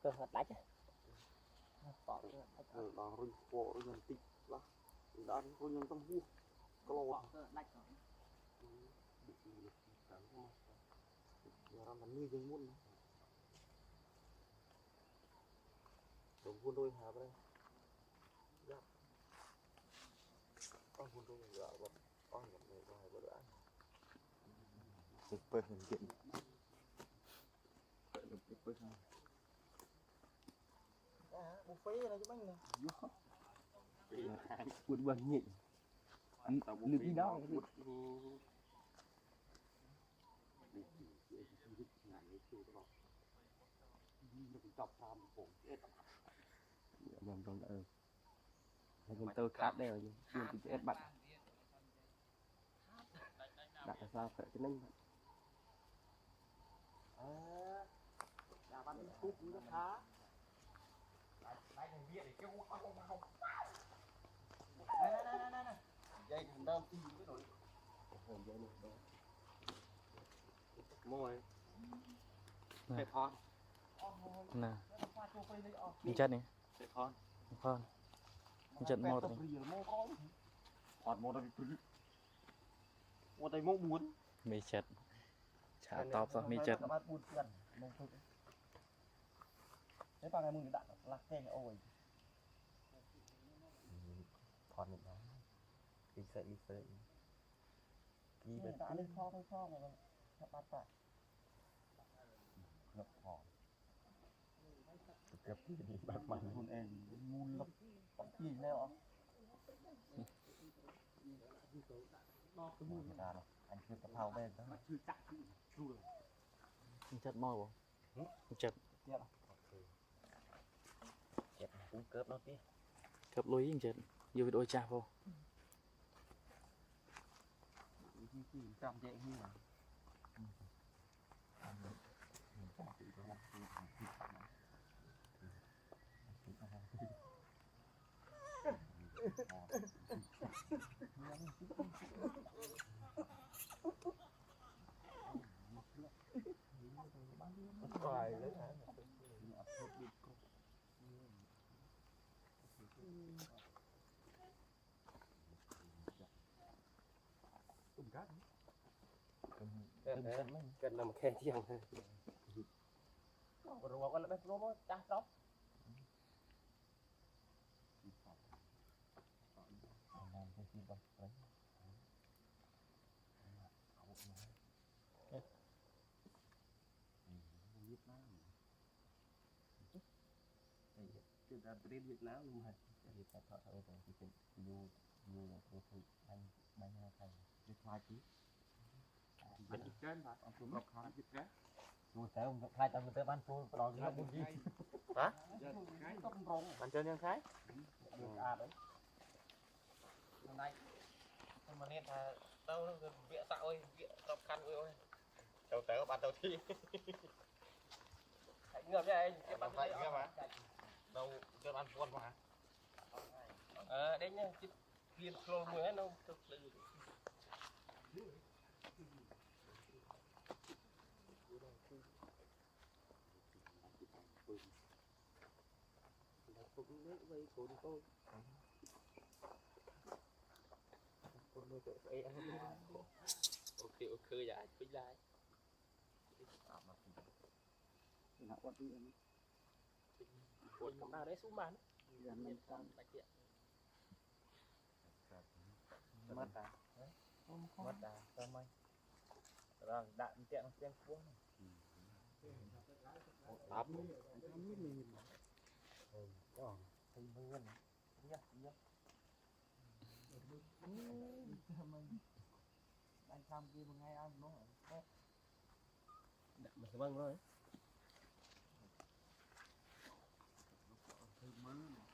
cơ hạt đáy bỏ đòn rừng bộ nhân tịch là đã có nhân tâm vua có lo cơ đáy giờ làm bánh mì dân muôn đồng buôn đôi hà đây con buôn đôi gạo vật con vật này vài bữa đã được bơi hình kiện được bơi ha buffet này chứ bánh này buồn buồn nhỉ lượt đi đó mình tôi khát đây rồi nhưng thì chết bận đặt là sao phải cái nâng nhà bạn cúp nó khá đây thành bia để kêu không này dây thành đơn tìm cái rồi dây này đó mồi phải thon nè chân này phải thon con chân mò này một tay mốc muốn mì chật chả tọp rồi mì chật thế bằng ngày mùng đạn lạc khe ôi còn những đó đi sợi đi về đã lên kho mà bắt phải ngập hòn gặp cái gì bạc mảnh hôn em ngun lắm bóng gì neo người ta rồi anh chưa tập hào bên đó chật mò không chật chẹp cũng cướp nó tí cướp lối chật vô video cha vô trăm vậy như là phải lấy hả cần làm khe chiang rồi con bé nó chát đó chúng ta đến Việt Nam luôn hả? Thì phải thợ rồi thì phải dù anh bay ra thành cái khoai tí. Anh chụp trên bạn, ông chụp khó chụp trên. Rồi thế ông khai tao tới ban tôi đòi cái bún gì? Hả? Bạn chơi nhân khái? À đấy. Hôm nay mà nên là tao vẽ xạo ơi, vẽ tập khăn ơi. Tao tới bạn tao thi. Hãy ngược ra đây, cái bạn thấy ngược mà. Đâu cho ăn con mà. Đây nhá, cái viên clone mới hết đâu, thực sự. Cũng lấy vây của tôi. Con nuôi tự phải ăn. Ok dạ, quý lại. Nó quật đi em. Quật cầm nào đấy xuống bàn. Mình cầm bạch điện. Mất à? Mất à? Sao mày? Rồi đạn tiện nó xem cuốn. Táp. Có. Hình nguyên. Nhá. Anh tham kia một ngày ăn nó hả? Đạn mà vâng rồi. Hơi mớ này.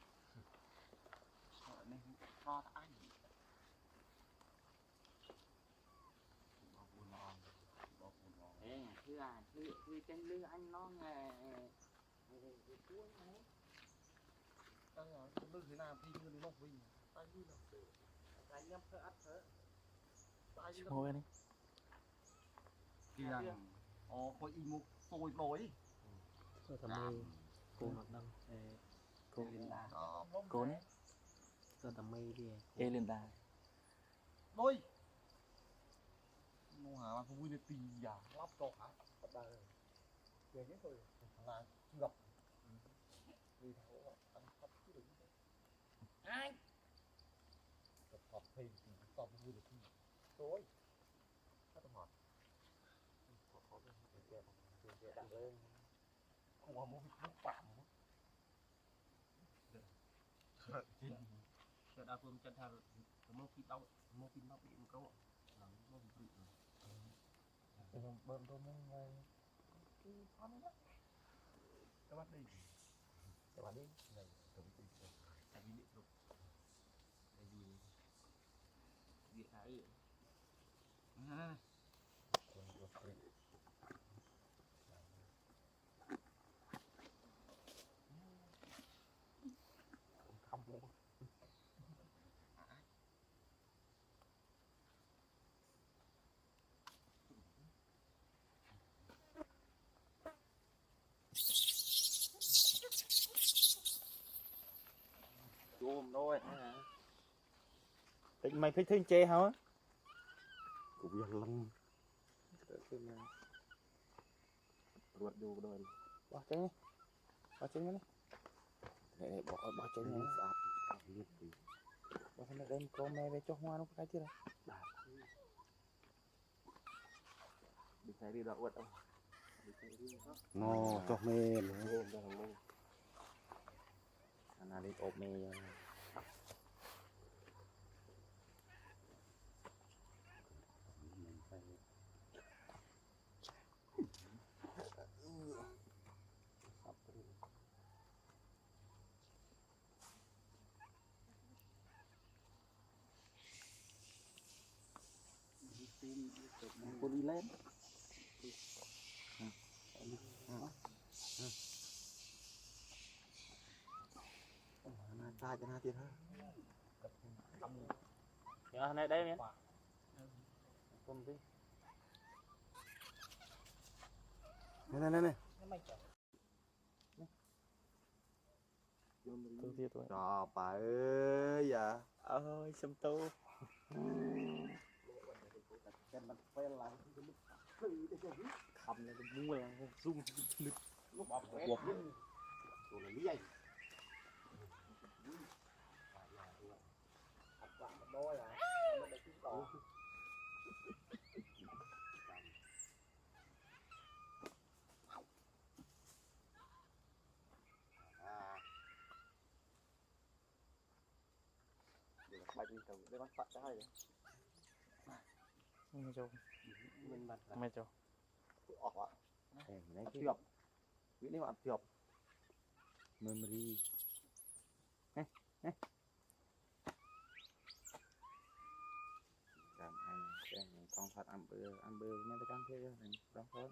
Sợ này cho anh. Thưa chân lư anh nó nghề cuối này. Lư thế nào thì như nó vinh. Tay như nào. Tay nhâm thơ ắt thơ. ngồi đi Kìa. Khối y mục xôi đôi. rồi thầm mê cô mặt đông cô liên đà cô này cơ tầm mây đi Elinda đôi nó hả không vui được tì giả lắp cho hả bắt đầu về nhất thôi là gặp đi thấu ăn thấp chứ đừng ai gặp học thì tao vui được tì tối hết hot đặt lên không có một cái bạm cho đa phương chân thang mô pin đau bị một câu là mô pin bơm tôi muốn cái con đó các bạn đi này tưởng gì tại vì điện lục tại vì điện thái này không luôn chôm thôi mày thích thương chê hả cũng việc lăng ruột vô rồi bỏ chân đi để bỏ chân này sạch bỏ chân đây có mẹ về cho hoa nó cái chứ đây đi xe đi đậu đâu nó cho mê luôn anh đi ốp mê cô đi lên ta cho nó tiền nhớ này đây nhé cùng đi này tôi thiệt rồi cho bà ơi dạ ơi xâm tu khầm này cũng mua là zoom lực lúc bọc quật rồi là lý dây đôi là bài gì từ cái bắt phật đó mày cho mình bật mày cho ọt đấy thiệp nghĩ đến bạn thiệp memory cảm anh con thật ăn bữa nên tôi cam thế đó thôi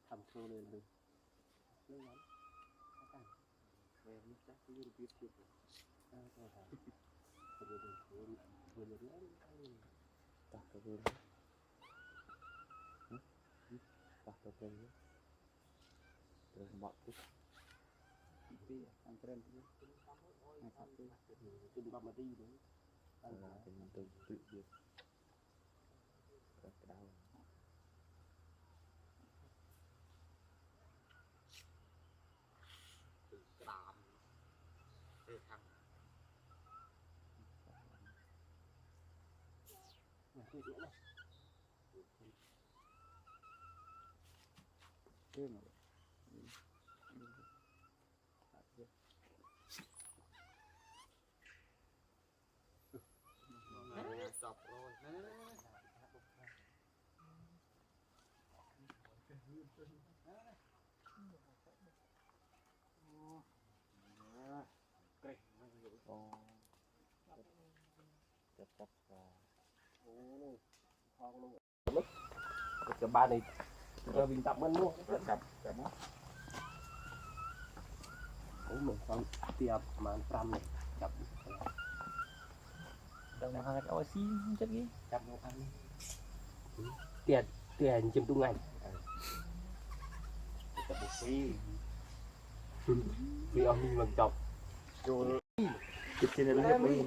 thầm khâu lên được lắm về nước chắc cái việc chuyện vừa tak terus tak terus terus buat tu tapi antren tu ngày khác tu tu đi bắp mà đi đấy dengan tu tự dia ke dalam đàm để thằng cái đĩa này thế mà sập rồi จับ จะบ้านnày giờ mình tập mình luôn tập cũng mình con tiệp mà trăm này tập ดังมาเอาซีจัดกี้ tập nó ăn tiền tiền chim tung ngày tập một vì ông mình bằng chọc จุดที่ในระดับนี้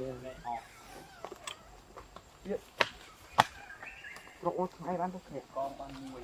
รถไอ้บ้านพวกแขก con ban nuôi